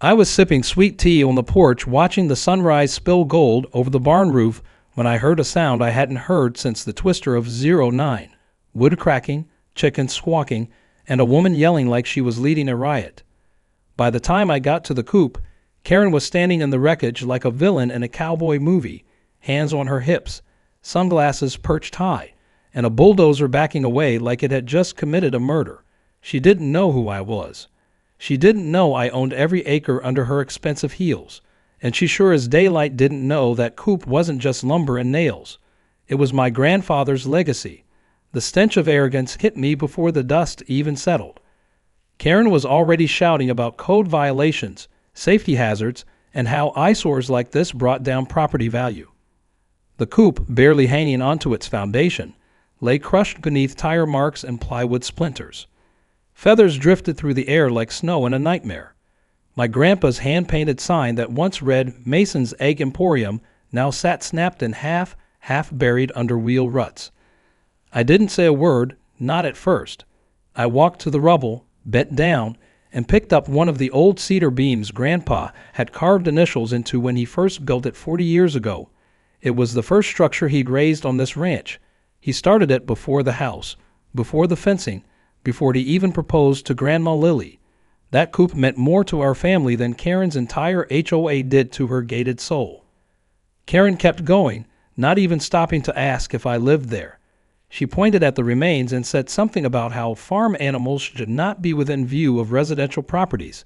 I was sipping sweet tea on the porch watching the sunrise spill gold over the barn roof when I heard a sound I hadn't heard since the twister of '09. Wood cracking, chickens squawking, and a woman yelling like she was leading a riot. By the time I got to the coop, Karen was standing in the wreckage like a villain in a cowboy movie, hands on her hips, sunglasses perched high, and a bulldozer backing away like it had just committed a murder. She didn't know who I was. She didn't know I owned every acre under her expensive heels, and she sure as daylight didn't know that Coop wasn't just lumber and nails. It was my grandfather's legacy. The stench of arrogance hit me before the dust even settled. Karen was already shouting about code violations, safety hazards, and how eyesores like this brought down property value. The coop, barely hanging onto its foundation, lay crushed beneath tire marks and plywood splinters. Feathers drifted through the air like snow in a nightmare. My grandpa's hand-painted sign that once read Mason's Egg Emporium now sat snapped in half buried under wheel ruts. I didn't say a word, not at first. I walked to the rubble, bent down, and picked up one of the old cedar beams Grandpa had carved initials into when he first built it 40 years ago. It was the first structure he'd raised on this ranch. He started it before the house, before the fencing, before he even proposed to Grandma Lily. That coop meant more to our family than Karen's entire HOA did to her gated soul. Karen kept going, not even stopping to ask if I lived there. She pointed at the remains and said something about how farm animals should not be within view of residential properties,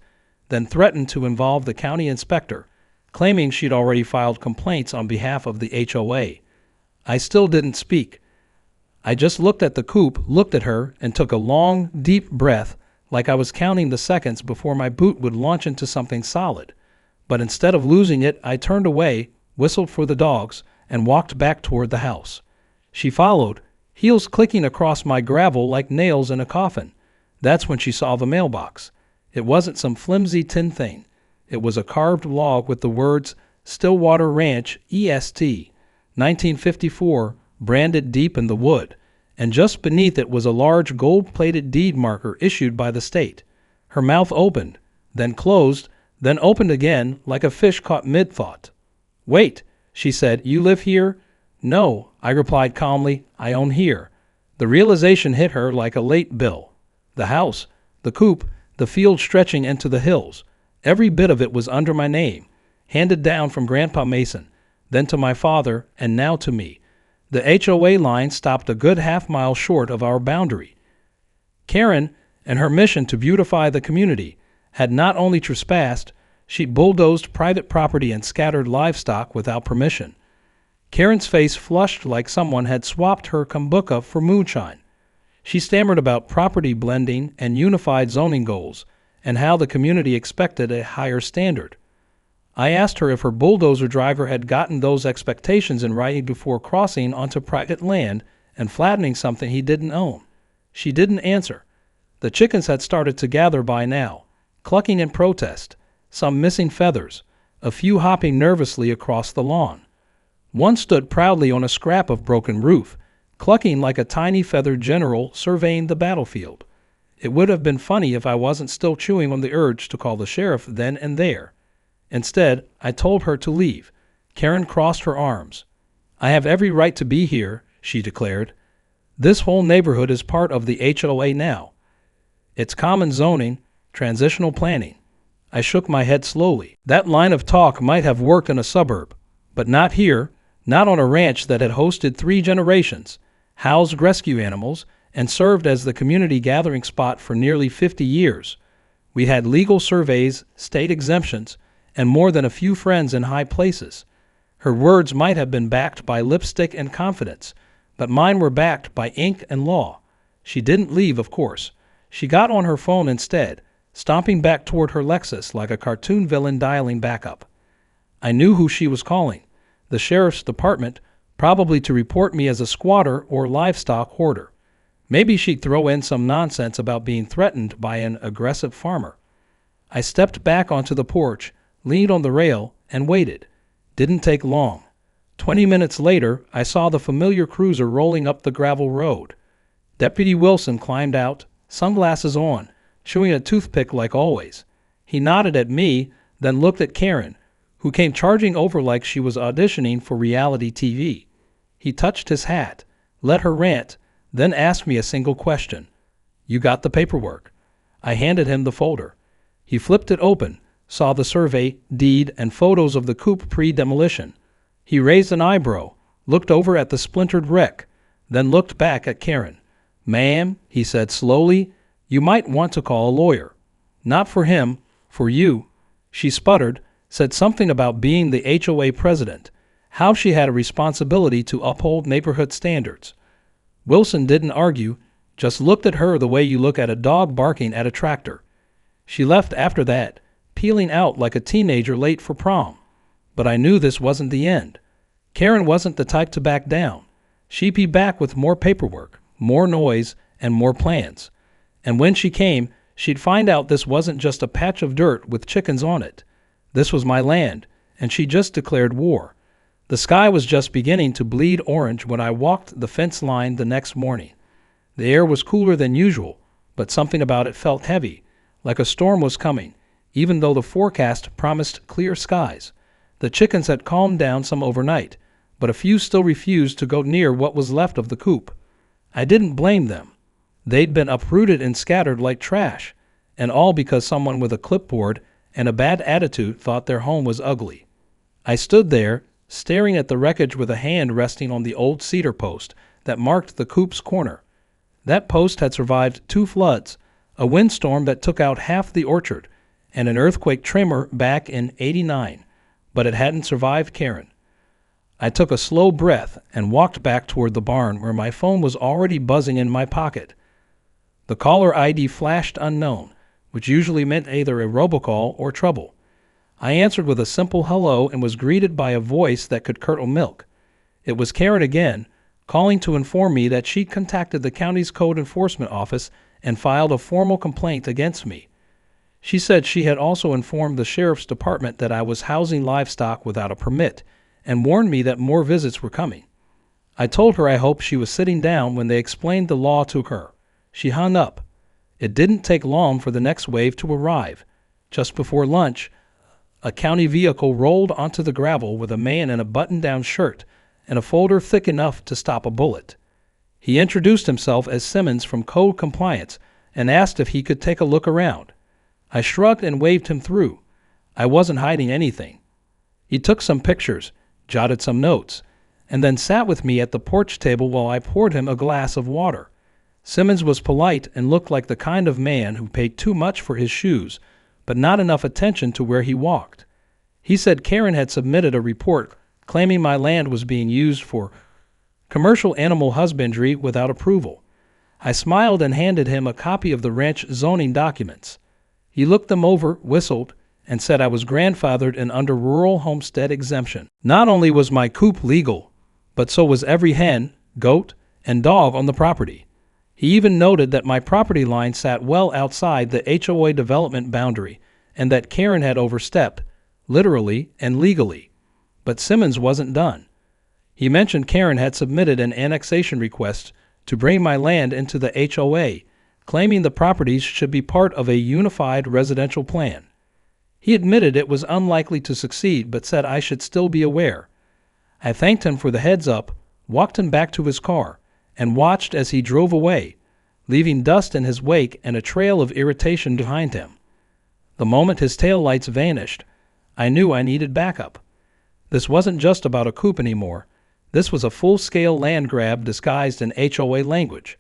then threatened to involve the county inspector, claiming she'd already filed complaints on behalf of the HOA. I still didn't speak. I just looked at the coop, looked at her, and took a long, deep breath like I was counting the seconds before my boot would launch into something solid. But instead of losing it, I turned away, whistled for the dogs, and walked back toward the house. She followed, heels clicking across my gravel like nails in a coffin. That's when she saw the mailbox. It wasn't some flimsy tin thing. It was a carved log with the words Stillwater Ranch EST, 1954, branded deep in the wood, and just beneath it was a large gold-plated deed marker issued by the state. Her mouth opened, then closed, then opened again like a fish caught mid-thought. "Wait," she said, "you live here?" "No," I replied calmly, "I own here." The realization hit her like a late bill. The house, the coop, the field stretching into the hills, every bit of it was under my name, handed down from Grandpa Mason, then to my father, and now to me. The HOA line stopped a good half-mile short of our boundary. Karen, and her mission to beautify the community, had not only trespassed, she bulldozed private property and scattered livestock without permission. Karen's face flushed like someone had swapped her kombucha for moonshine. She stammered about property blending and unified zoning goals, and how the community expected a higher standard. I asked her if her bulldozer driver had gotten those expectations in writing before crossing onto private land and flattening something he didn't own. She didn't answer. The chickens had started to gather by now, clucking in protest, some missing feathers, a few hopping nervously across the lawn. One stood proudly on a scrap of broken roof, clucking like a tiny feathered general surveying the battlefield. It would have been funny if I wasn't still chewing on the urge to call the sheriff then and there. Instead, I told her to leave. Karen crossed her arms. "I have every right to be here," she declared. "This whole neighborhood is part of the HOA now. It's common zoning, transitional planning." I shook my head slowly. That line of talk might have worked in a suburb, but not here, not on a ranch that had hosted 3 generations, housed rescue animals, and served as the community gathering spot for nearly 50 years. We had legal surveys, state exemptions, and more than a few friends in high places. Her words might have been backed by lipstick and confidence, but mine were backed by ink and law. She didn't leave, of course. She got on her phone instead, stomping back toward her Lexus like a cartoon villain dialing backup. I knew who she was calling. The sheriff's department, probably to report me as a squatter or livestock hoarder. Maybe she'd throw in some nonsense about being threatened by an aggressive farmer. I stepped back onto the porch, leaned on the rail, and waited. Didn't take long. 20 minutes later, I saw the familiar cruiser rolling up the gravel road. Deputy Wilson climbed out, sunglasses on, chewing a toothpick like always. He nodded at me, then looked at Karen, who came charging over like she was auditioning for reality TV. He touched his hat, let her rant, then asked me a single question. "You got the paperwork?" I handed him the folder. He flipped it open, saw the survey, deed, and photos of the Coop pre-demolition. He raised an eyebrow, looked over at the splintered wreck, then looked back at Karen. "Ma'am," he said slowly, "you might want to call a lawyer. Not for him, for you." She sputtered, said something about being the HOA president, how she had a responsibility to uphold neighborhood standards. Wilson didn't argue, just looked at her the way you look at a dog barking at a tractor. She left after that, peeling out like a teenager late for prom. But I knew this wasn't the end. Karen wasn't the type to back down. She'd be back with more paperwork, more noise, and more plans. And when she came, she'd find out this wasn't just a patch of dirt with chickens on it. This was my land, and she just declared war. The sky was just beginning to bleed orange when I walked the fence line the next morning. The air was cooler than usual, but something about it felt heavy, like a storm was coming, even though the forecast promised clear skies. The chickens had calmed down some overnight, but a few still refused to go near what was left of the coop. I didn't blame them. They'd been uprooted and scattered like trash, and all because someone with a clipboard and a bad attitude thought their home was ugly. I stood there, staring at the wreckage with a hand resting on the old cedar post that marked the coop's corner. That post had survived 2 floods, a windstorm that took out half the orchard, and an earthquake tremor back in '89, but it hadn't survived Karen. I took a slow breath and walked back toward the barn where my phone was already buzzing in my pocket. The caller ID flashed unknown, which usually meant either a robocall or trouble. I answered with a simple hello and was greeted by a voice that could curdle milk. It was Karen again, calling to inform me that she'd contacted the county's code enforcement office and filed a formal complaint against me. She said she had also informed the sheriff's department that I was housing livestock without a permit and warned me that more visits were coming. I told her I hoped she was sitting down when they explained the law to her. She hung up. It didn't take long for the next wave to arrive. Just before lunch, a county vehicle rolled onto the gravel with a man in a button-down shirt and a folder thick enough to stop a bullet. He introduced himself as Simmons from Code Compliance and asked if he could take a look around. I shrugged and waved him through. I wasn't hiding anything. He took some pictures, jotted some notes, and then sat with me at the porch table while I poured him a glass of water. Simmons was polite and looked like the kind of man who paid too much for his shoes, but not enough attention to where he walked. He said Karen had submitted a report claiming my land was being used for commercial animal husbandry without approval. I smiled and handed him a copy of the ranch zoning documents. He looked them over, whistled, and said I was grandfathered and under rural homestead exemption. Not only was my coop legal, but so was every hen, goat, and dog on the property. He even noted that my property line sat well outside the HOA development boundary and that Karen had overstepped, literally and legally. But Simmons wasn't done. He mentioned Karen had submitted an annexation request to bring my land into the HOA, claiming the properties should be part of a unified residential plan. He admitted it was unlikely to succeed, but said I should still be aware. I thanked him for the heads up, walked him back to his car, and watched as he drove away, leaving dust in his wake and a trail of irritation behind him. The moment his taillights vanished, I knew I needed backup. This wasn't just about a coop anymore. This was a full-scale land grab disguised in HOA language.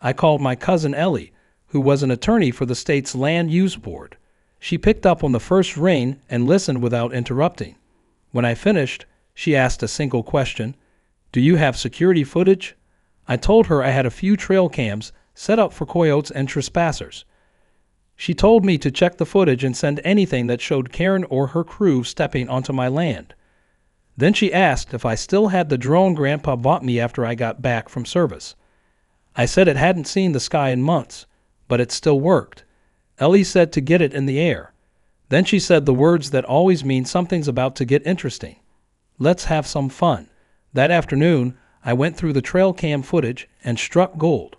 I called my cousin Ellie, who was an attorney for the state's Land Use Board. She picked up on the first ring and listened without interrupting. When I finished, she asked a single question. "Do you have security footage?" I told her I had a few trail cams set up for coyotes and trespassers. She told me to check the footage and send anything that showed Karen or her crew stepping onto my land. Then she asked if I still had the drone Grandpa bought me after I got back from service. I said it hadn't seen the sky in months, but it still worked. Ellie said to get it in the air. Then she said the words that always mean something's about to get interesting. Let's have some fun. That afternoon, I went through the trail cam footage and struck gold.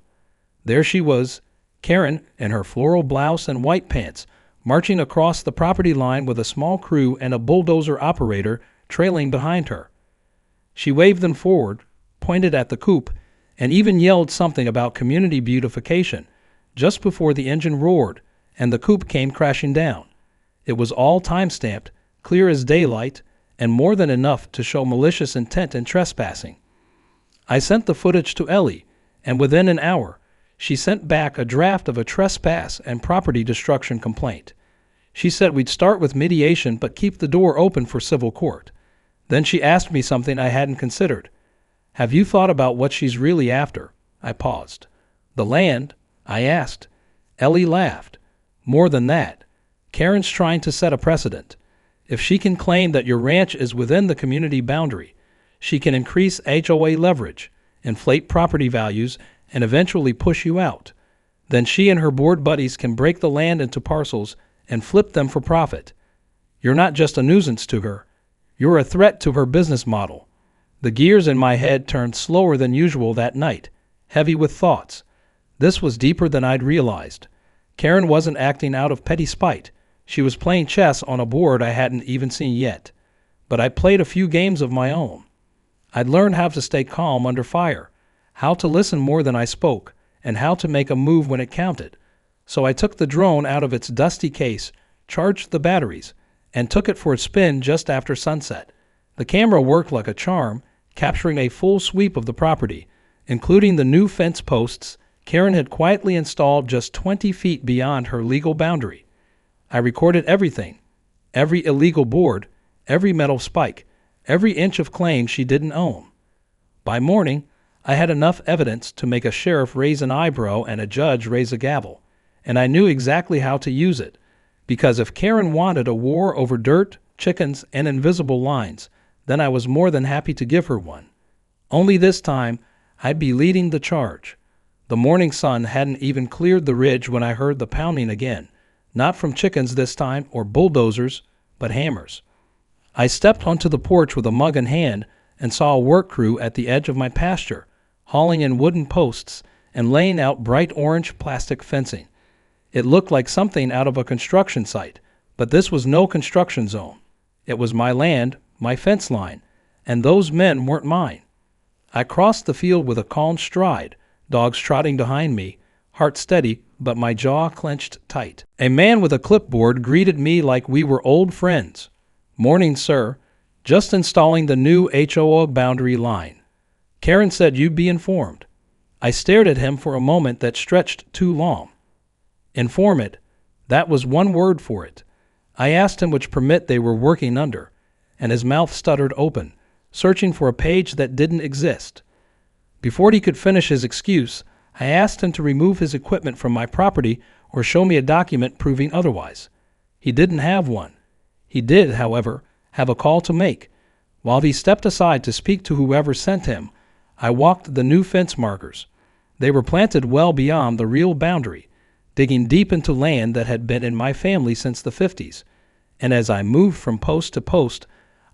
There she was, Karen in her floral blouse and white pants, marching across the property line with a small crew and a bulldozer operator trailing behind her. She waved them forward, pointed at the Coop, and even yelled something about community beautification just before the engine roared and the Coop came crashing down. It was all time-stamped, clear as daylight, and more than enough to show malicious intent and trespassing. I sent the footage to Ellie, and within an hour, she sent back a draft of a trespass and property destruction complaint. She said we'd start with mediation but keep the door open for civil court. Then she asked me something I hadn't considered. Have you thought about what she's really after? I paused. The land? I asked. Ellie laughed. More than that. Karen's trying to set a precedent. If she can claim that your ranch is within the community boundary, she can increase HOA leverage, inflate property values, and eventually push you out. Then she and her board buddies can break the land into parcels and flip them for profit. You're not just a nuisance to her. You're a threat to her business model. The gears in my head turned slower than usual that night, heavy with thoughts. This was deeper than I'd realized. Karen wasn't acting out of petty spite. She was playing chess on a board I hadn't even seen yet. But I played a few games of my own. I'd learned how to stay calm under fire, how to listen more than I spoke, and how to make a move when it counted. So I took the drone out of its dusty case, charged the batteries, and took it for a spin just after sunset. The camera worked like a charm, capturing a full sweep of the property, including the new fence posts Karen had quietly installed just 20 feet beyond her legal boundary. I recorded everything, every illegal board, every metal spike, every inch of claim she didn't own. By morning, I had enough evidence to make a sheriff raise an eyebrow and a judge raise a gavel, and I knew exactly how to use it, because if Karen wanted a war over dirt, chickens, and invisible lines, then I was more than happy to give her one. Only this time, I'd be leading the charge. The morning sun hadn't even cleared the ridge when I heard the pounding again, not from chickens this time or bulldozers, but hammers. I stepped onto the porch with a mug in hand and saw a work crew at the edge of my pasture, hauling in wooden posts and laying out bright orange plastic fencing. It looked like something out of a construction site, but this was no construction zone. It was my land, my fence line, and those men weren't mine. I crossed the field with a calm stride, dogs trotting behind me, heart steady, but my jaw clenched tight. A man with a clipboard greeted me like we were old friends. "Morning, sir. Just installing the new HOA boundary line. Karen said you'd be informed." I stared at him for a moment that stretched too long. Inform it. That was one word for it. I asked him which permit they were working under, and his mouth stuttered open, searching for a page that didn't exist. Before he could finish his excuse, I asked him to remove his equipment from my property or show me a document proving otherwise. He didn't have one. He did, however, have a call to make. While he stepped aside to speak to whoever sent him, I walked the new fence markers. They were planted well beyond the real boundary, digging deep into land that had been in my family since the 50s. And as I moved from post to post,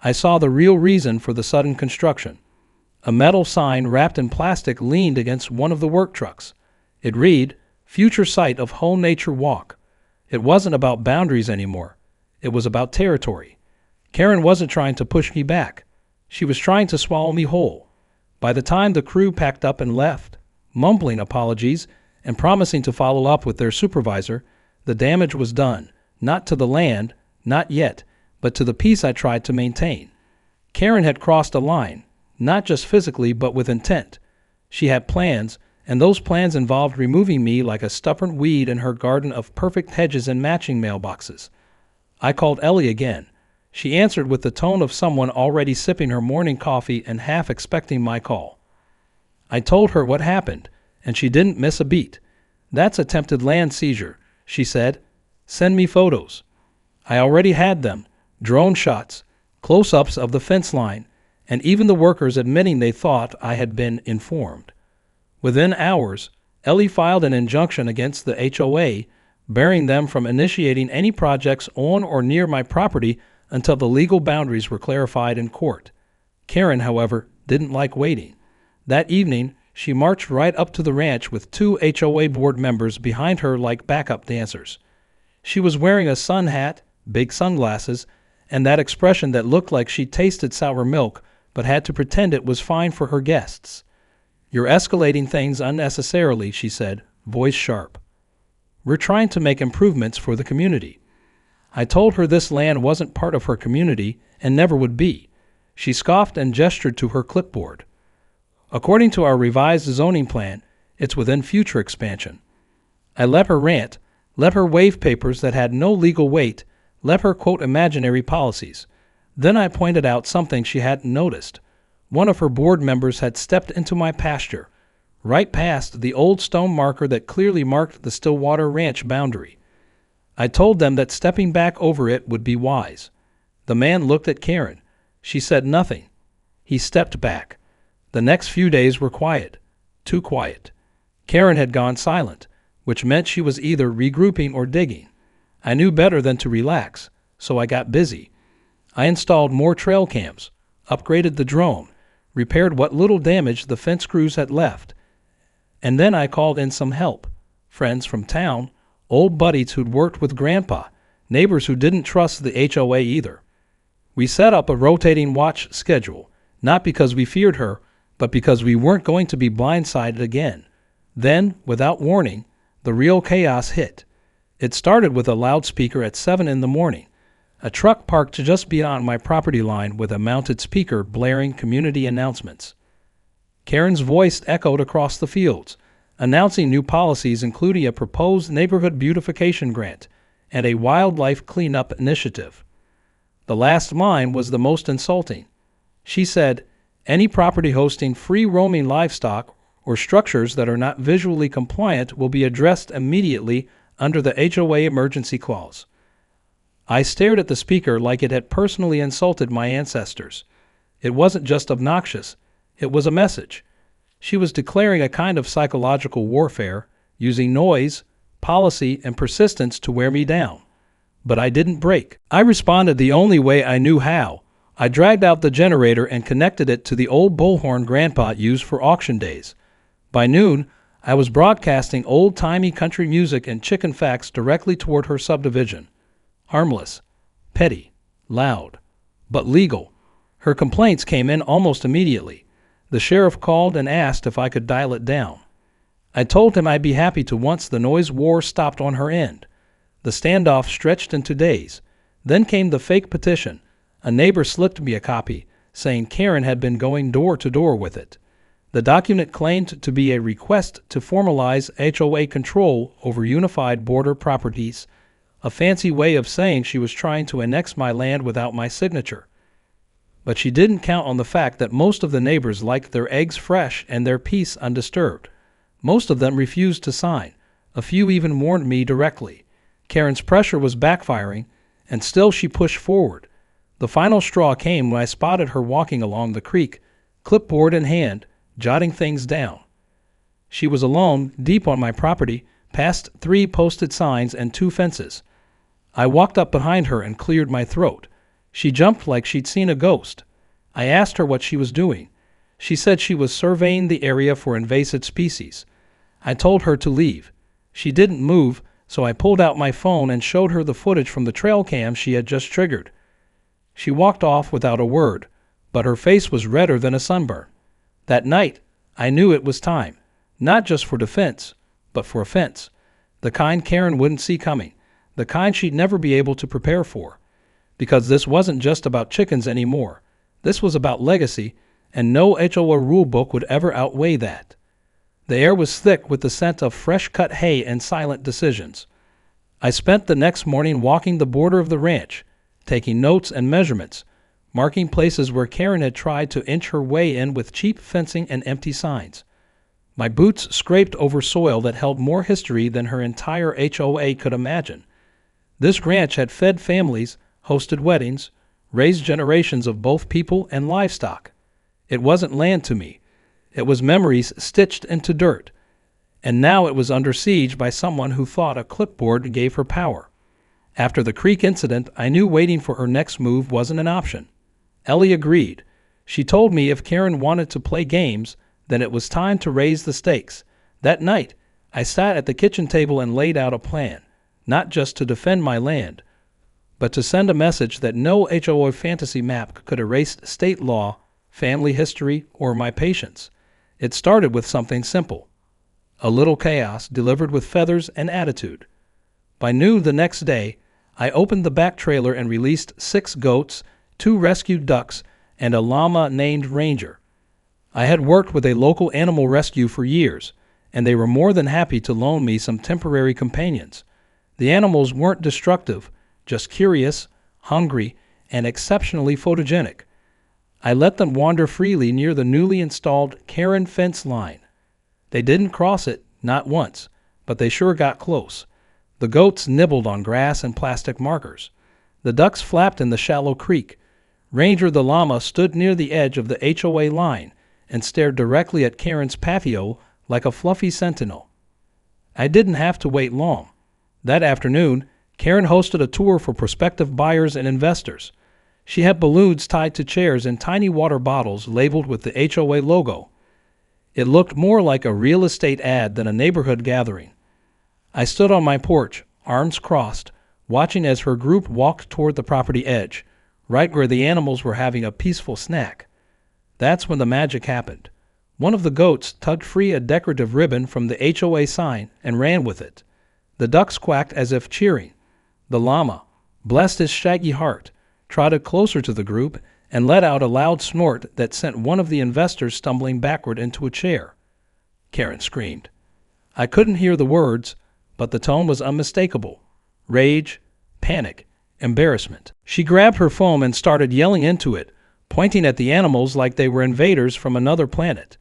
I saw the real reason for the sudden construction. A metal sign wrapped in plastic leaned against one of the work trucks. It read, "Future site of Whole Nature Walk." It wasn't about boundaries anymore. It was about territory. Karen wasn't trying to push me back. She was trying to swallow me whole. By the time the crew packed up and left, mumbling apologies and promising to follow up with their supervisor, the damage was done, not to the land, not yet, but to the peace I tried to maintain. Karen had crossed a line, not just physically but with intent. She had plans, and those plans involved removing me like a stubborn weed in her garden of perfect hedges and matching mailboxes. I called Ellie again. She answered with the tone of someone already sipping her morning coffee and half expecting my call. I told her what happened, and she didn't miss a beat. "That's attempted land seizure," she said. "Send me photos." I already had them, drone shots, close-ups of the fence line, and even the workers admitting they thought I had been informed. Within hours, Ellie filed an injunction against the HOA, barring them from initiating any projects on or near my property until the legal boundaries were clarified in court. Karen, however, didn't like waiting. That evening, she marched right up to the ranch with 2 HOA board members behind her like backup dancers. She was wearing a sun hat, big sunglasses, and that expression that looked like she'd tasted sour milk but had to pretend it was fine for her guests. "You're escalating things unnecessarily," she said, voice sharp. "We're trying to make improvements for the community." I told her this land wasn't part of her community and never would be. She scoffed and gestured to her clipboard. "According to our revised zoning plan, it's within future expansion." I let her rant, let her wave papers that had no legal weight, let her quote imaginary policies. Then I pointed out something she hadn't noticed. One of her board members had stepped into my pasture, right past the old stone marker that clearly marked the Stillwater Ranch boundary. I told them that stepping back over it would be wise. The man looked at Karen. She said nothing. He stepped back. The next few days were quiet. Too quiet. Karen had gone silent, which meant she was either regrouping or digging. I knew better than to relax, so I got busy. I installed more trail cams, upgraded the drone, repaired what little damage the fence crews had left. And then I called in some help. Friends from town, old buddies who'd worked with Grandpa, neighbors who didn't trust the HOA either. We set up a rotating watch schedule, not because we feared her, but because we weren't going to be blindsided again. Then, without warning, the real chaos hit. It started with a loudspeaker at 7 in the morning. A truck parked just beyond my property line with a mounted speaker blaring community announcements. Karen's voice echoed across the fields, announcing new policies including a proposed neighborhood beautification grant and a wildlife cleanup initiative. The last line was the most insulting. She said, "Any property hosting free-roaming livestock or structures that are not visually compliant will be addressed immediately under the HOA emergency clause." I stared at the speaker like it had personally insulted my ancestors. It wasn't just obnoxious, it was a message. She was declaring a kind of psychological warfare, using noise, policy, and persistence to wear me down. But I didn't break. I responded the only way I knew how. I dragged out the generator and connected it to the old bullhorn Grandpa used for auction days. By noon, I was broadcasting old-timey country music and chicken facts directly toward her subdivision. Harmless, petty, loud, but legal. Her complaints came in almost immediately. The sheriff called and asked if I could dial it down. I told him I'd be happy to once the noise war stopped on her end. The standoff stretched into days. Then came the fake petition. A neighbor slipped me a copy, saying Karen had been going door to door with it. The document claimed to be a request to formalize HOA control over unified border properties, a fancy way of saying she was trying to annex my land without my signature. But she didn't count on the fact that most of the neighbors liked their eggs fresh and their peace undisturbed. Most of them refused to sign. A few even warned me directly. Karen's pressure was backfiring, and still she pushed forward. The final straw came when I spotted her walking along the creek, clipboard in hand, jotting things down. She was alone, deep on my property, past 3 posted signs and 2 fences. I walked up behind her and cleared my throat. She jumped like she'd seen a ghost. I asked her what she was doing. She said she was surveying the area for invasive species. I told her to leave. She didn't move, so I pulled out my phone and showed her the footage from the trail cam she had just triggered. She walked off without a word, but her face was redder than a sunburn. That night, I knew it was time, not just for defense, but for offense. The kind Karen wouldn't see coming, the kind she'd never be able to prepare for. Because this wasn't just about chickens anymore. This was about legacy, and no HOA rulebook would ever outweigh that. The air was thick with the scent of fresh-cut hay and silent decisions. I spent the next morning walking the border of the ranch, taking notes and measurements, marking places where Karen had tried to inch her way in with cheap fencing and empty signs. My boots scraped over soil that held more history than her entire HOA could imagine. This ranch had fed families, hosted weddings, raised generations of both people and livestock. It wasn't land to me. It was memories stitched into dirt. And now it was under siege by someone who thought a clipboard gave her power. After the creek incident, I knew waiting for her next move wasn't an option. Ellie agreed. She told me if Karen wanted to play games, then it was time to raise the stakes. That night, I sat at the kitchen table and laid out a plan. not just to defend my land, but to send a message that no HOA fantasy map could erase state law, family history, or my patience. It started with something simple: a little chaos delivered with feathers and attitude. By noon the next day, I opened the back trailer and released 6 goats, 2 rescued ducks, and a llama named Ranger. I had worked with a local animal rescue for years, and they were more than happy to loan me some temporary companions. The animals weren't destructive, just curious, hungry, and exceptionally photogenic. I let them wander freely near the newly installed Karen fence line. They didn't cross it, not once, but they sure got close. The goats nibbled on grass and plastic markers. The ducks flapped in the shallow creek. Ranger the llama stood near the edge of the HOA line and stared directly at Karen's patio like a fluffy sentinel. I didn't have to wait long. That afternoon, Karen hosted a tour for prospective buyers and investors. She had balloons tied to chairs and tiny water bottles labeled with the HOA logo. It looked more like a real estate ad than a neighborhood gathering. I stood on my porch, arms crossed, watching as her group walked toward the property edge, right where the animals were having a peaceful snack. That's when the magic happened. One of the goats tugged free a decorative ribbon from the HOA sign and ran with it. The ducks quacked as if cheering. The llama, bless his shaggy heart, trotted closer to the group and let out a loud snort that sent one of the investors stumbling backward into a chair. Karen screamed. I couldn't hear the words, but the tone was unmistakable. Rage, panic, embarrassment. She grabbed her phone and started yelling into it, pointing at the animals like they were invaders from another planet.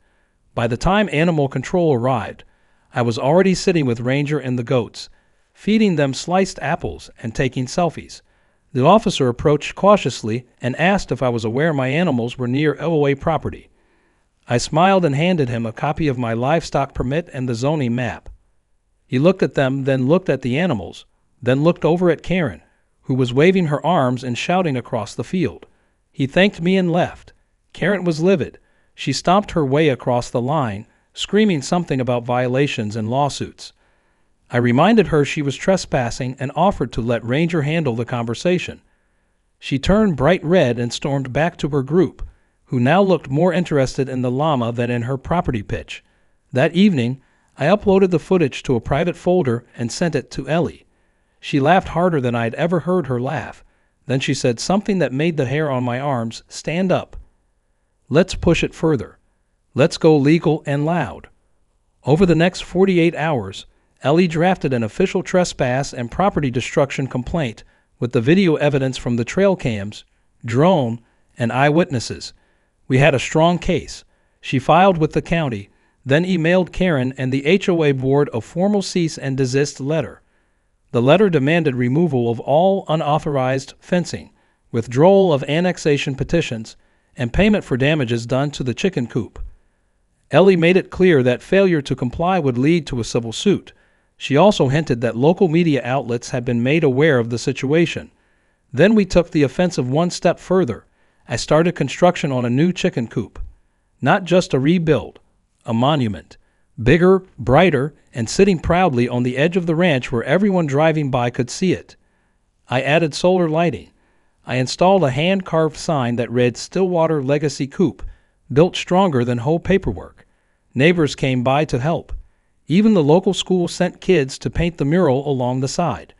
By the time animal control arrived, I was already sitting with Ranger and the goats, feeding them sliced apples and taking selfies. The officer approached cautiously and asked if I was aware my animals were near HOA property. I smiled and handed him a copy of my livestock permit and the zoning map. He looked at them, then looked at the animals, then looked over at Karen, who was waving her arms and shouting across the field. He thanked me and left. Karen was livid. She stomped her way across the line, screaming something about violations and lawsuits. I reminded her she was trespassing and offered to let Ranger handle the conversation. She turned bright red and stormed back to her group, who now looked more interested in the llama than in her property pitch. That evening, I uploaded the footage to a private folder and sent it to Ellie. She laughed harder than I'd ever heard her laugh. Then she said something that made the hair on my arms stand up. Let's push it further. Let's go legal and loud. Over the next 48 hours, Ellie drafted an official trespass and property destruction complaint with the video evidence from the trail cams, drone, and eyewitnesses. We had a strong case. She filed with the county, then emailed Karen and the HOA board a formal cease and desist letter. The letter demanded removal of all unauthorized fencing, withdrawal of annexation petitions, and payment for damages done to the chicken coop. Ellie made it clear that failure to comply would lead to a civil suit. She also hinted that local media outlets had been made aware of the situation. Then we took the offensive one step further. I started construction on a new chicken coop. Not just a rebuild, a monument. Bigger, brighter, and sitting proudly on the edge of the ranch where everyone driving by could see it. I added solar lighting. I installed a hand-carved sign that read Stillwater Legacy Coop, built stronger than whole paperwork. Neighbors came by to help. Even the local school sent kids to paint the mural along the side.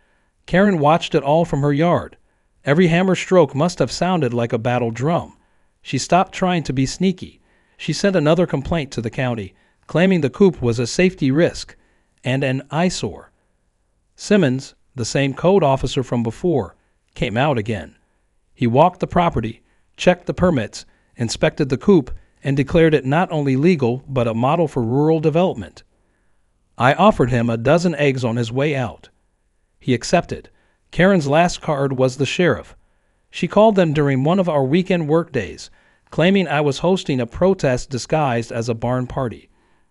Karen watched it all from her yard. Every hammer stroke must have sounded like a battle drum. She stopped trying to be sneaky. She sent another complaint to the county, claiming the coop was a safety risk and an eyesore. Simmons, the same code officer from before, came out again. He walked the property, checked the permits, inspected the coop, and declared it not only legal but a model for rural development. I offered him a dozen eggs on his way out. He accepted. Karen's last card was the sheriff. She called them during one of our weekend work days, claiming I was hosting a protest disguised as a barn party.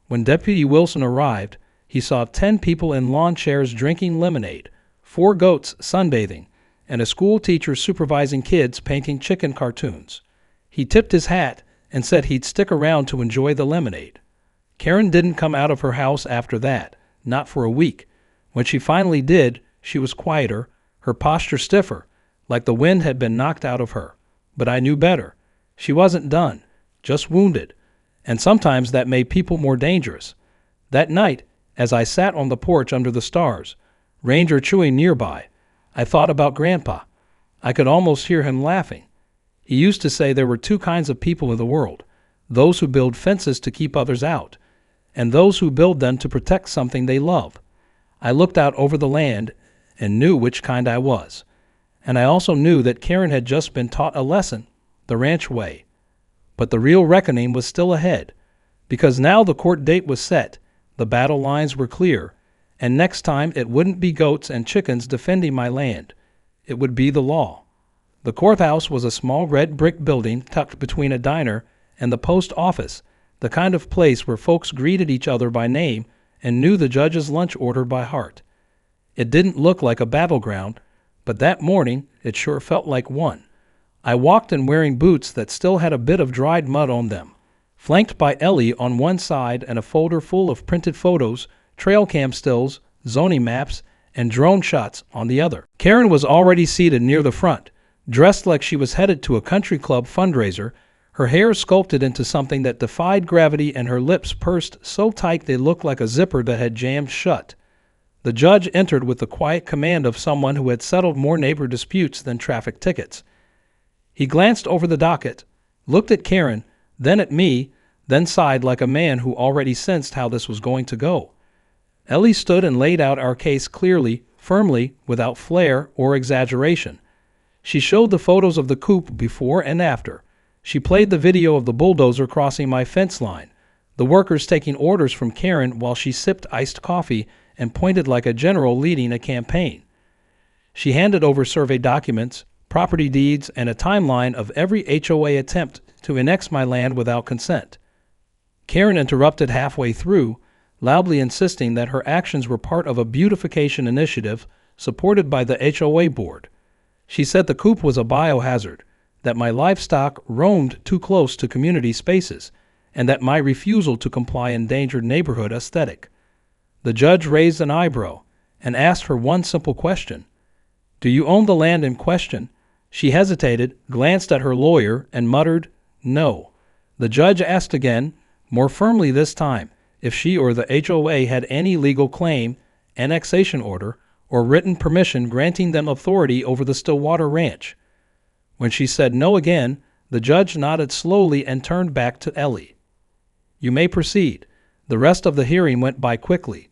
When Deputy Wilson arrived, he saw 10 people in lawn chairs drinking lemonade, 4 goats sunbathing, and a school teacher supervising kids painting chicken cartoons. He tipped his hat and said he'd stick around to enjoy the lemonade. Karen didn't come out of her house after that, not for a week. When she finally did, She was quieter, her posture stiffer, like the wind had been knocked out of her. But I knew better. She wasn't done, just wounded. And sometimes that made people more dangerous. That night, as I sat on the porch under the stars, Ranger chewing nearby, I thought about Grandpa. I could almost hear him laughing. He used to say there were two kinds of people in the world: those who build fences to keep others out, and those who build them to protect something they love. I looked out over the land and knew which kind I was. And I also knew that Karen had just been taught a lesson, the ranch way. But the real reckoning was still ahead, because now the court date was set, the battle lines were clear, and next time it wouldn't be goats and chickens defending my land. It would be the law. The courthouse was a small red brick building tucked between a diner and the post office, the kind of place where folks greeted each other by name and knew the judge's lunch order by heart. It didn't look like a battleground, but that morning it sure felt like one. I walked in wearing boots that still had a bit of dried mud on them, flanked by Ellie on one side and a folder full of printed photos, trail cam stills, zoning maps, and drone shots on the other. Karen was already seated near the front, dressed like she was headed to a country club fundraiser, her hair sculpted into something that defied gravity and her lips pursed so tight they looked like a zipper that had jammed shut. The judge entered with the quiet command of someone who had settled more neighbor disputes than traffic tickets. He glanced over the docket, looked at Karen, then at me, then sighed like a man who already sensed how this was going to go. Ellie stood and laid out our case clearly, firmly, without flair or exaggeration. She showed the photos of the coop before and after. She played the video of the bulldozer crossing my fence line, the workers taking orders from Karen while she sipped iced coffee and pointed like a general leading a campaign. She handed over survey documents, property deeds, and a timeline of every HOA attempt to annex my land without consent. Karen interrupted halfway through, loudly insisting that her actions were part of a beautification initiative supported by the HOA board. She said the coop was a biohazard, that my livestock roamed too close to community spaces, and that my refusal to comply endangered neighborhood aesthetic. The judge raised an eyebrow and asked her one simple question. "Do you own the land in question?" She hesitated, glanced at her lawyer, and muttered, "No." The judge asked again, more firmly this time, if she or the HOA had any legal claim, annexation order, or written permission granting them authority over the Stillwater Ranch. When she said no again, the judge nodded slowly and turned back to Ellie. "You may proceed." The rest of the hearing went by quickly.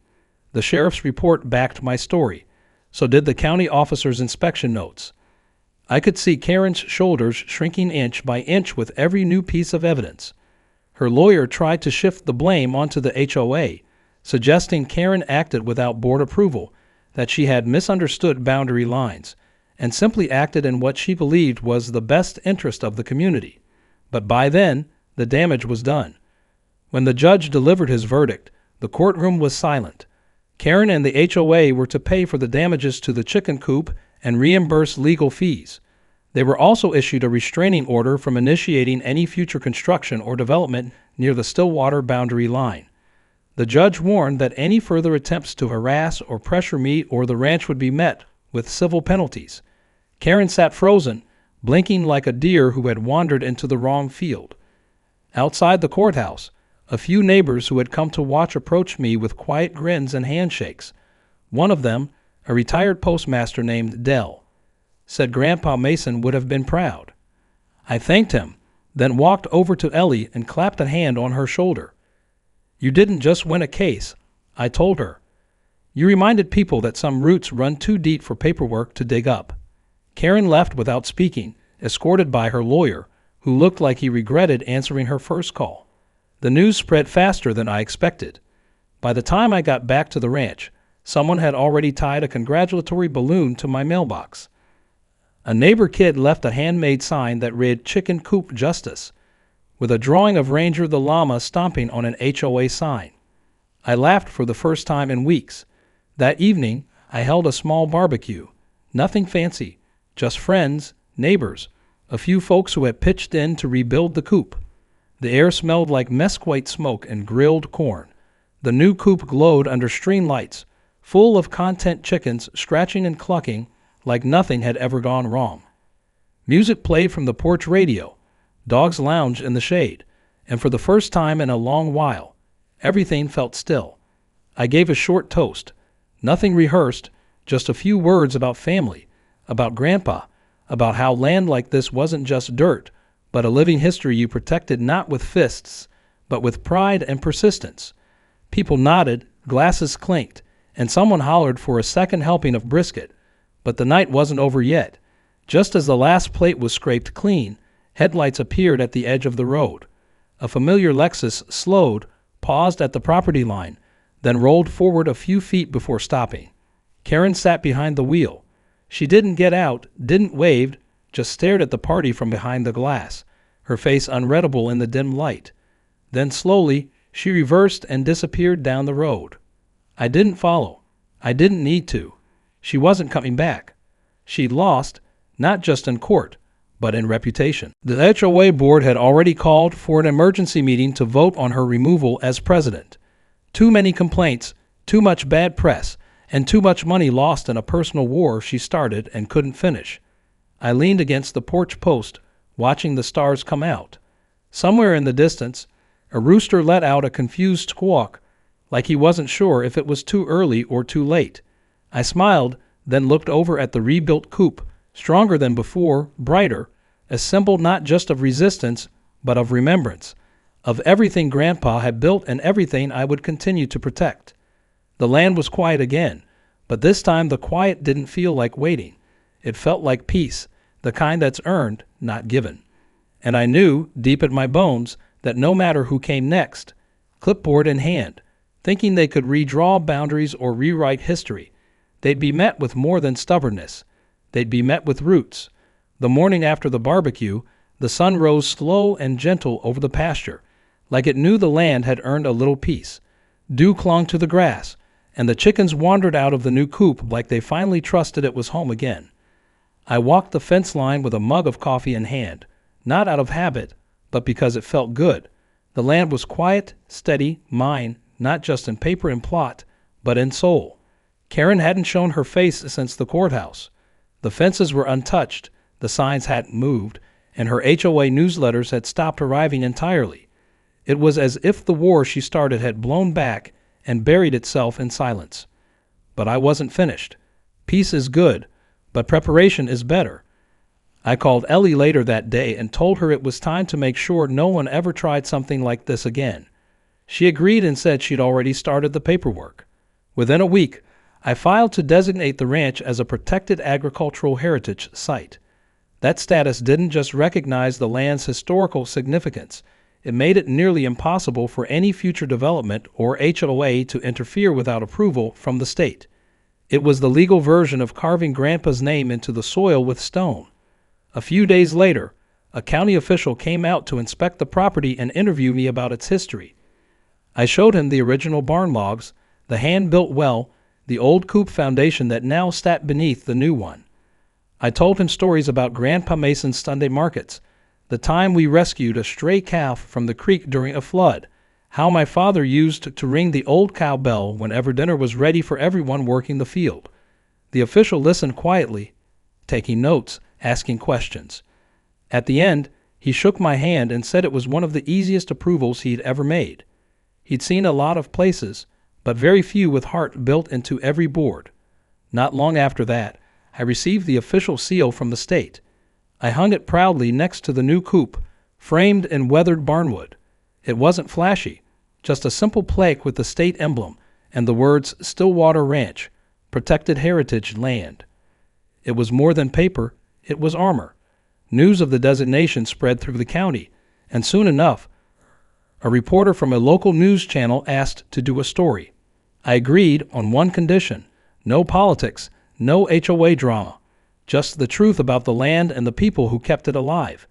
The sheriff's report backed my story. So did the county officer's inspection notes. I could see Karen's shoulders shrinking inch by inch with every new piece of evidence. Her lawyer tried to shift the blame onto the HOA, suggesting Karen acted without board approval, that she had misunderstood boundary lines, and simply acted in what she believed was the best interest of the community. But by then, the damage was done. When the judge delivered his verdict, the courtroom was silent. Karen and the HOA were to pay for the damages to the chicken coop and reimburse legal fees. They were also issued a restraining order from initiating any future construction or development near the Stillwater boundary line. The judge warned that any further attempts to harass or pressure me or the ranch would be met with civil penalties. Karen sat frozen, blinking like a deer who had wandered into the wrong field. Outside the courthouse, a few neighbors who had come to watch approached me with quiet grins and handshakes. One of them, a retired postmaster named Dell, said Grandpa Mason would have been proud. I thanked him, then walked over to Ellie and clapped a hand on her shoulder. "You didn't just win a case," I told her. "You reminded people that some roots run too deep for paperwork to dig up." Karen left without speaking, escorted by her lawyer, who looked like he regretted answering her first call. The news spread faster than I expected. By the time I got back to the ranch, someone had already tied a congratulatory balloon to my mailbox. A neighbor kid left a handmade sign that read "Chicken Coop Justice," with a drawing of Ranger the llama stomping on an HOA sign. I laughed for the first time in weeks. That evening, I held a small barbecue. Nothing fancy, just friends, neighbors, a few folks who had pitched in to rebuild the coop. The air smelled like mesquite smoke and grilled corn. The new coop glowed under string lights, full of content chickens scratching and clucking like nothing had ever gone wrong. Music played from the porch radio, dogs lounged in the shade, and for the first time in a long while, everything felt still. I gave a short toast, nothing rehearsed, just a few words about family, about Grandpa, about how land like this wasn't just dirt, but a living history you protected not with fists, but with pride and persistence. People nodded, glasses clinked, and someone hollered for a second helping of brisket. But the night wasn't over yet. Just as the last plate was scraped clean, headlights appeared at the edge of the road. A familiar Lexus slowed, paused at the property line, then rolled forward a few feet before stopping. Karen sat behind the wheel. She didn't get out, didn't wave, just stared at the party from behind the glass, her face unreadable in the dim light. Then slowly, she reversed and disappeared down the road. I didn't follow. I didn't need to. She wasn't coming back. She'd lost, not just in court, but in reputation. The HOA board had already called for an emergency meeting to vote on her removal as president. Too many complaints, too much bad press, and too much money lost in a personal war she started and couldn't finish. I leaned against the porch post, watching the stars come out. Somewhere in the distance, a rooster let out a confused squawk, like he wasn't sure if it was too early or too late. I smiled, then looked over at the rebuilt coop, stronger than before, brighter, a symbol not just of resistance, but of remembrance, of everything Grandpa had built and everything I would continue to protect. The land was quiet again, but this time the quiet didn't feel like waiting. It felt like peace, the kind that's earned, not given. And I knew, deep in my bones, that no matter who came next, clipboard in hand, thinking they could redraw boundaries or rewrite history, they'd be met with more than stubbornness. They'd be met with roots. The morning after the barbecue, the sun rose slow and gentle over the pasture, like it knew the land had earned a little peace. Dew clung to the grass, and the chickens wandered out of the new coop like they finally trusted it was home again. I walked the fence line with a mug of coffee in hand, not out of habit, but because it felt good. The land was quiet, steady, mine, not just in paper and plot, but in soul. Karen hadn't shown her face since the courthouse. The fences were untouched, the signs hadn't moved, and her HOA newsletters had stopped arriving entirely. It was as if the war she started had blown back and buried itself in silence. But I wasn't finished. Peace is good, but preparation is better. I called Ellie later that day and told her it was time to make sure no one ever tried something like this again. She agreed and said she'd already started the paperwork. Within a week, I filed to designate the ranch as a protected agricultural heritage site. That status didn't just recognize the land's historical significance, it made it nearly impossible for any future development or HOA to interfere without approval from the state. It was the legal version of carving Grandpa's name into the soil with stone. A few days later, a county official came out to inspect the property and interview me about its history. I showed him the original barn logs, the hand-built well, the old coop foundation that now sat beneath the new one. I told him stories about Grandpa Mason's Sunday markets, the time we rescued a stray calf from the creek during a flood, how my father used to ring the old cow bell whenever dinner was ready for everyone working the field. The official listened quietly, taking notes, asking questions. At the end, he shook my hand and said it was one of the easiest approvals he'd ever made. He'd seen a lot of places, but very few with heart built into every board. Not long after that, I received the official seal from the state. I hung it proudly next to the new coop, framed in weathered barnwood. It wasn't flashy, just a simple plaque with the state emblem and the words Stillwater Ranch, Protected Heritage Land. It was more than paper, it was armor. News of the designation spread through the county, and soon enough, a reporter from a local news channel asked to do a story. I agreed on one condition: no politics, no HOA drama, just the truth about the land and the people who kept it alive.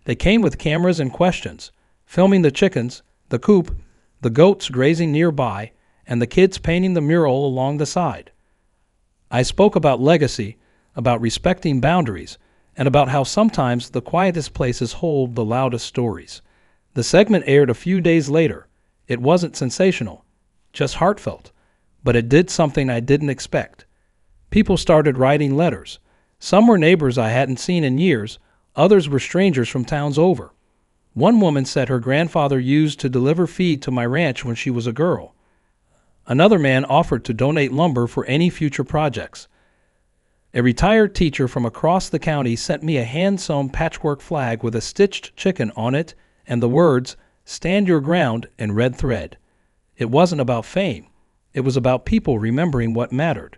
They came with cameras and questions, filming the chickens, the coop, the goats grazing nearby, and the kids painting the mural along the side. I spoke about legacy, about respecting boundaries, and about how sometimes the quietest places hold the loudest stories. The segment aired a few days later. It wasn't sensational, just heartfelt. but it did something I didn't expect. People started writing letters. Some were neighbors I hadn't seen in years, others were strangers from towns over. One woman said her grandfather used to deliver feed to my ranch when she was a girl. Another man offered to donate lumber for any future projects. A retired teacher from across the county sent me a hand-sewn patchwork flag with a stitched chicken on it and the words, "Stand your ground," in red thread. It wasn't about fame. It was about people remembering what mattered.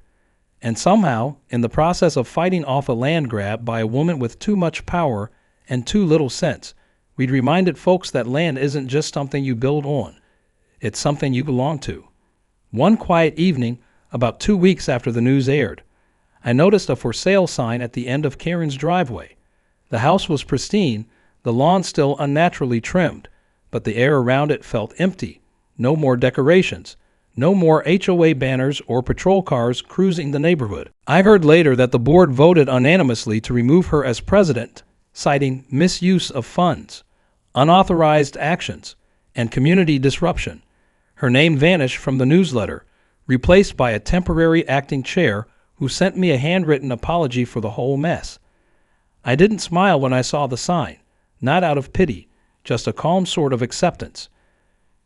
And somehow, in the process of fighting off a land grab by a woman with too much power and too little sense, we'd reminded folks that land isn't just something you build on. It's something you belong to. One quiet evening, about 2 weeks after the news aired, I noticed a for sale sign at the end of Karen's driveway. The house was pristine, the lawn still unnaturally trimmed, but the air around it felt empty. No more decorations. No more HOA banners or patrol cars cruising the neighborhood. I heard later that the board voted unanimously to remove her as president, citing misuse of funds, unauthorized actions, and community disruption. Her name vanished from the newsletter, replaced by a temporary acting chair who sent me a handwritten apology for the whole mess. I didn't smile when I saw the sign, not out of pity, just a calm sort of acceptance.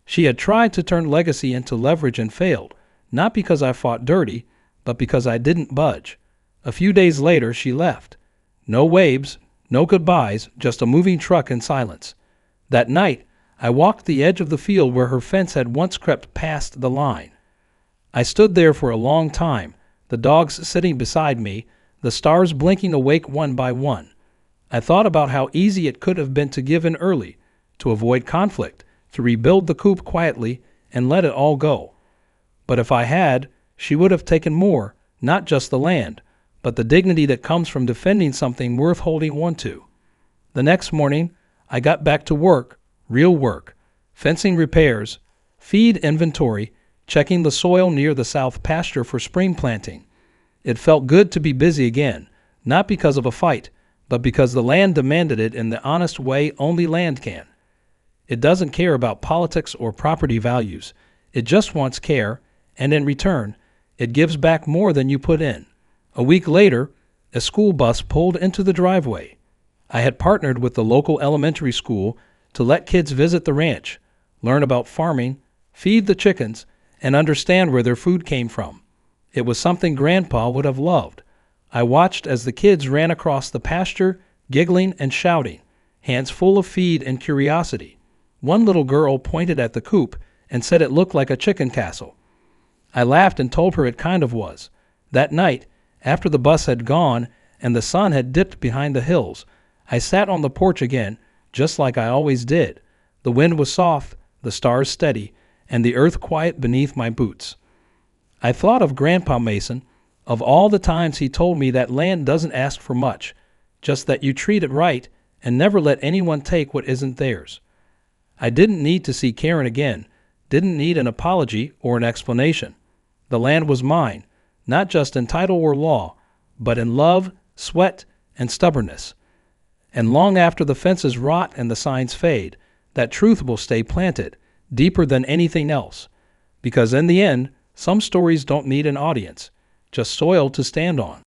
She had tried to turn legacy into leverage and failed, not because I fought dirty, but because I didn't budge. A few days later, she left. No waves, no goodbyes, just a moving truck and silence. That night, I walked the edge of the field where her fence had once crept past the line. I stood there for a long time, the dogs sitting beside me, the stars blinking awake one by one. I thought about how easy it could have been to give in early, to avoid conflict, to rebuild the coop quietly and let it all go. But if I had, she would have taken more, not just the land, but the dignity that comes from defending something worth holding on to. The next morning, I got back to work, real work, fencing repairs, feed inventory, checking the soil near the south pasture for spring planting. It felt good to be busy again, not because of a fight, but because the land demanded it in the honest way only land can. It doesn't care about politics or property values. It just wants care, and in return, it gives back more than you put in. A week later, a school bus pulled into the driveway. I had partnered with the local elementary school to let kids visit the ranch, learn about farming, feed the chickens, and understand where their food came from. It was something Grandpa would have loved. I watched as the kids ran across the pasture, giggling and shouting, hands full of feed and curiosity. One little girl pointed at the coop and said it looked like a chicken castle. I laughed and told her it kind of was. That night, after the bus had gone and the sun had dipped behind the hills, I sat on the porch again, just like I always did. The wind was soft, the stars steady, and the earth quiet beneath my boots. I thought of Grandpa Mason, of all the times he told me that land doesn't ask for much, just that you treat it right and never let anyone take what isn't theirs. I didn't need to see Karen again, didn't need an apology or an explanation. The land was mine, not just in title or law, but in love, sweat, and stubbornness. And long after the fences rot and the signs fade, that truth will stay planted, deeper than anything else. Because in the end, some stories don't need an audience, just soil to stand on.